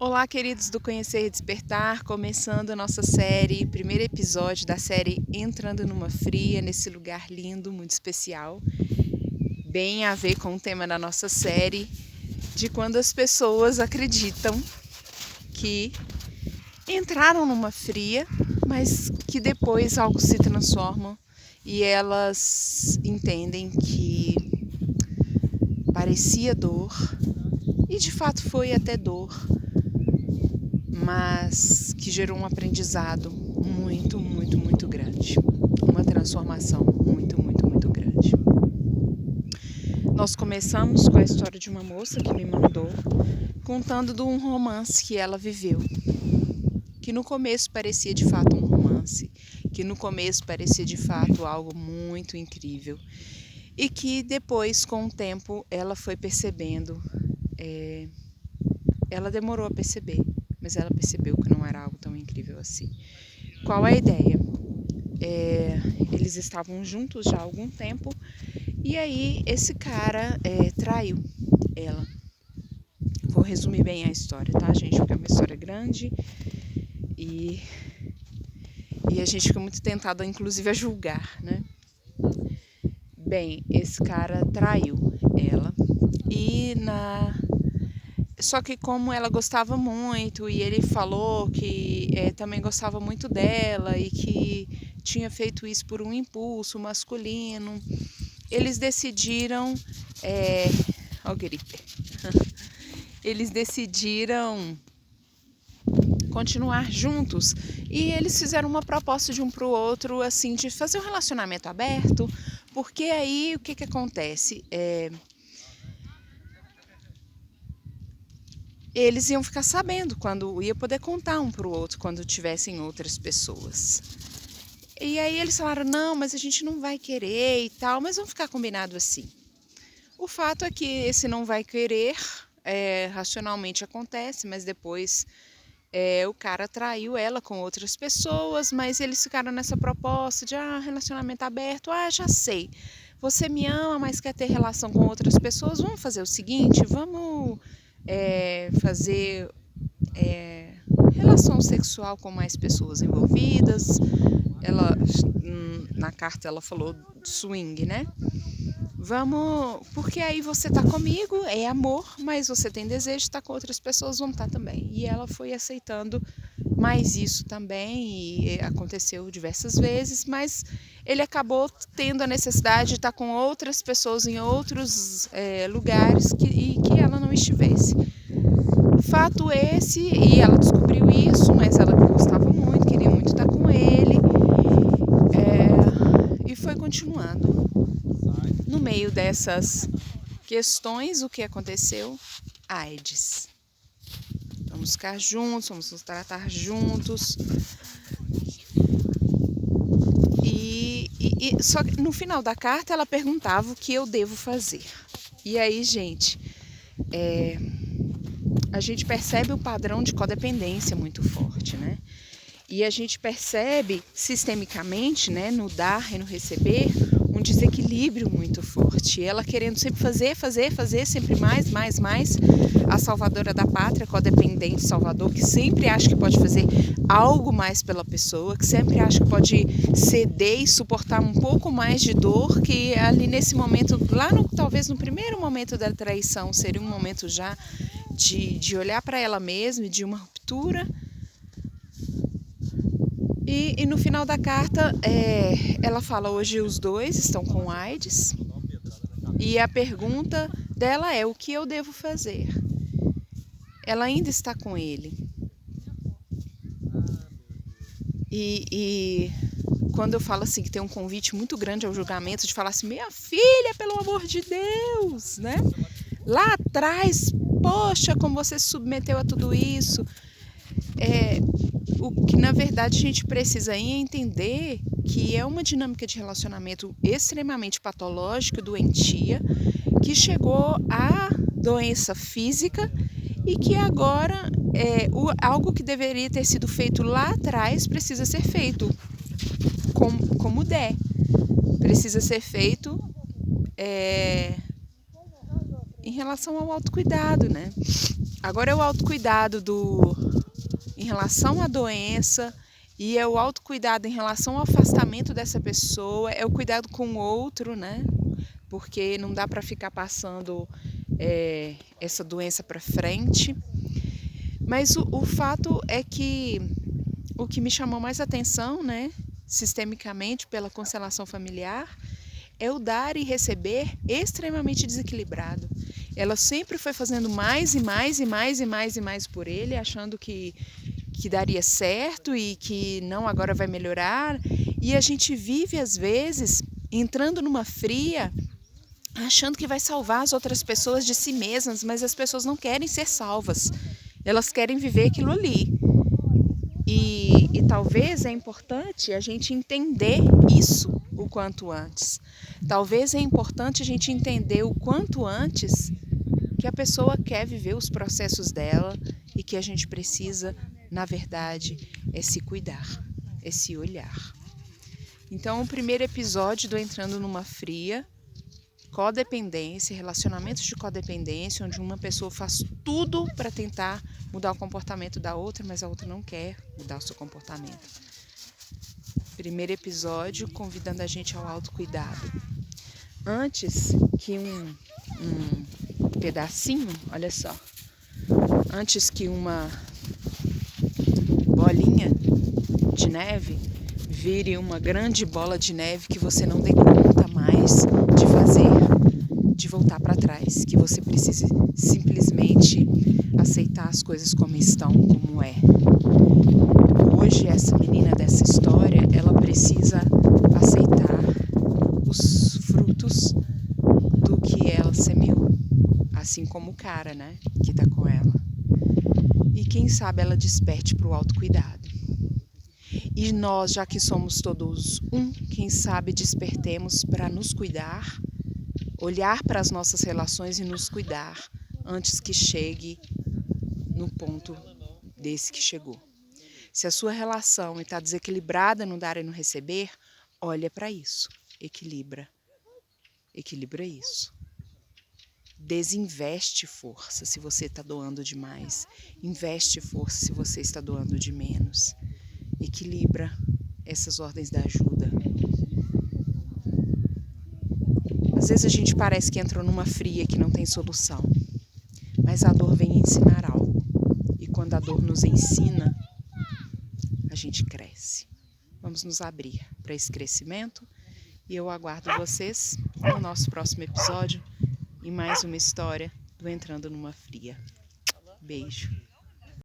Olá, queridos do Conhecer e Despertar, começando a nossa série, primeiro episódio da série Entrando numa Fria, nesse lugar lindo, muito especial, bem a ver com o tema da nossa série, de quando as pessoas acreditam que entraram numa fria, mas que depois algo se transforma e elas entendem que parecia dor, e de fato foi até dor, mas que gerou um aprendizado muito grande, uma transformação muito grande. Nós começamos com a história de uma moça que me mandou, contando de um romance que ela viveu, que no começo parecia de fato um romance, que no começo parecia de fato algo muito incrível, e que depois, com o tempo, ela foi percebendo, ela demorou a perceber, mas ela percebeu que não era algo tão incrível assim. Qual é a ideia? Eles estavam juntos já há algum tempo, e aí esse cara traiu ela. Vou resumir bem a história, tá, gente? Porque é uma história grande e a gente fica muito tentada, inclusive, a julgar, né? Bem, esse cara traiu ela só que como ela gostava muito e ele falou que também gostava muito dela e que tinha feito isso por um impulso masculino, eles decidiram... Ó, gripe. Eles decidiram continuar juntos e eles fizeram uma proposta de um para o outro, assim, de fazer um relacionamento aberto, porque aí o que acontece? Eles iam ficar sabendo quando ia poder contar um para o outro quando tivessem outras pessoas. E aí eles falaram, não, mas a gente não vai querer e tal, mas vamos ficar combinado assim. O fato é que esse não vai querer racionalmente acontece, mas depois o cara traiu ela com outras pessoas, mas eles ficaram nessa proposta de relacionamento aberto. Já sei, você me ama, mas quer ter relação com outras pessoas, vamos fazer o seguinte, vamos fazer relação sexual com mais pessoas envolvidas. Ela, na carta ela falou swing, né? Vamos, porque aí você tá comigo, é amor, mas você tem desejo de estar com outras pessoas, vamos estar também. E ela foi aceitando mais isso também, e aconteceu diversas vezes, mas ele acabou tendo a necessidade de estar com outras pessoas em outros lugares e que ela não estivesse. Fato esse, e ela descobriu isso, mas ela gostava muito, queria muito estar com ele, e foi continuando. No meio dessas questões, o que aconteceu? AIDS. Vamos ficar juntos, vamos nos tratar juntos. Só que no final da carta ela perguntava o que eu devo fazer. E aí, gente, a gente percebe o padrão de codependência muito forte, né? E a gente percebe sistemicamente, né, no dar e no receber, um desequilíbrio muito forte. Ela querendo sempre fazer, sempre mais. A salvadora da pátria, codependente salvador, que sempre acha que pode fazer algo mais pela pessoa, que sempre acha que pode ceder e suportar um pouco mais de dor, que ali nesse momento, talvez no primeiro momento da traição, seria um momento já de olhar para ela mesma e de uma ruptura. E no final da carta, ela fala, hoje os dois estão com AIDS, e a pergunta dela é, o que eu devo fazer? Ela ainda está com ele. E quando eu falo assim, que tem um convite muito grande ao julgamento, de falar assim, minha filha, pelo amor de Deus, né? Lá atrás, poxa, como você se submeteu a tudo isso. O que na verdade a gente precisa entender que é uma dinâmica de relacionamento extremamente patológica, doentia, que chegou à doença física e que agora algo que deveria ter sido feito lá atrás precisa ser feito como der. Precisa ser feito em relação ao autocuidado, né? Agora é o autocuidado em relação à doença, e é o autocuidado em relação ao afastamento dessa pessoa, é o cuidado com o outro, né? Porque não dá para ficar passando essa doença para frente. Mas o fato é que o que me chamou mais atenção, né, sistemicamente pela constelação familiar, é o dar e receber extremamente desequilibrado. Ela sempre foi fazendo mais e mais e mais e mais e mais por ele, achando que daria certo e que não, agora vai melhorar. E a gente vive, às vezes, entrando numa fria, achando que vai salvar as outras pessoas de si mesmas, mas as pessoas não querem ser salvas. Elas querem viver aquilo ali. E talvez é importante a gente entender isso o quanto antes. Talvez é importante a gente entender o quanto antes que a pessoa quer viver os processos dela e que a gente precisa, na verdade, se cuidar, se olhar. Então, o primeiro episódio do Entrando numa Fria, codependência, relacionamentos de codependência, onde uma pessoa faz tudo para tentar mudar o comportamento da outra, mas a outra não quer mudar o seu comportamento. Primeiro episódio, convidando a gente ao autocuidado. Antes que um pedacinho, olha só, antes que uma bolinha de neve vire uma grande bola de neve que você não dê conta mais de fazer, de voltar para trás, que você precise simplesmente aceitar as coisas como estão, como é. Hoje, essa menina dessa história, ela precisa aceitar os frutos do que ela semeou, assim como o cara, né, que tá com ela. E quem sabe ela desperte para o autocuidado. E nós, já que somos todos quem sabe despertemos para nos cuidar, olhar para as nossas relações e nos cuidar antes que chegue no ponto desse que chegou. Se a sua relação está desequilibrada no dar e no receber, olha para isso, equilibra isso. Desinveste força se você está doando demais, investe força se você está doando de menos. Equilibra essas ordens da ajuda. Às vezes a gente parece que entrou numa fria que não tem solução, mas a dor vem ensinar algo. E quando a dor nos ensina, a gente cresce. Vamos nos abrir para esse crescimento e eu aguardo vocês no nosso próximo episódio em mais uma história do Entrando numa Fria. Beijo.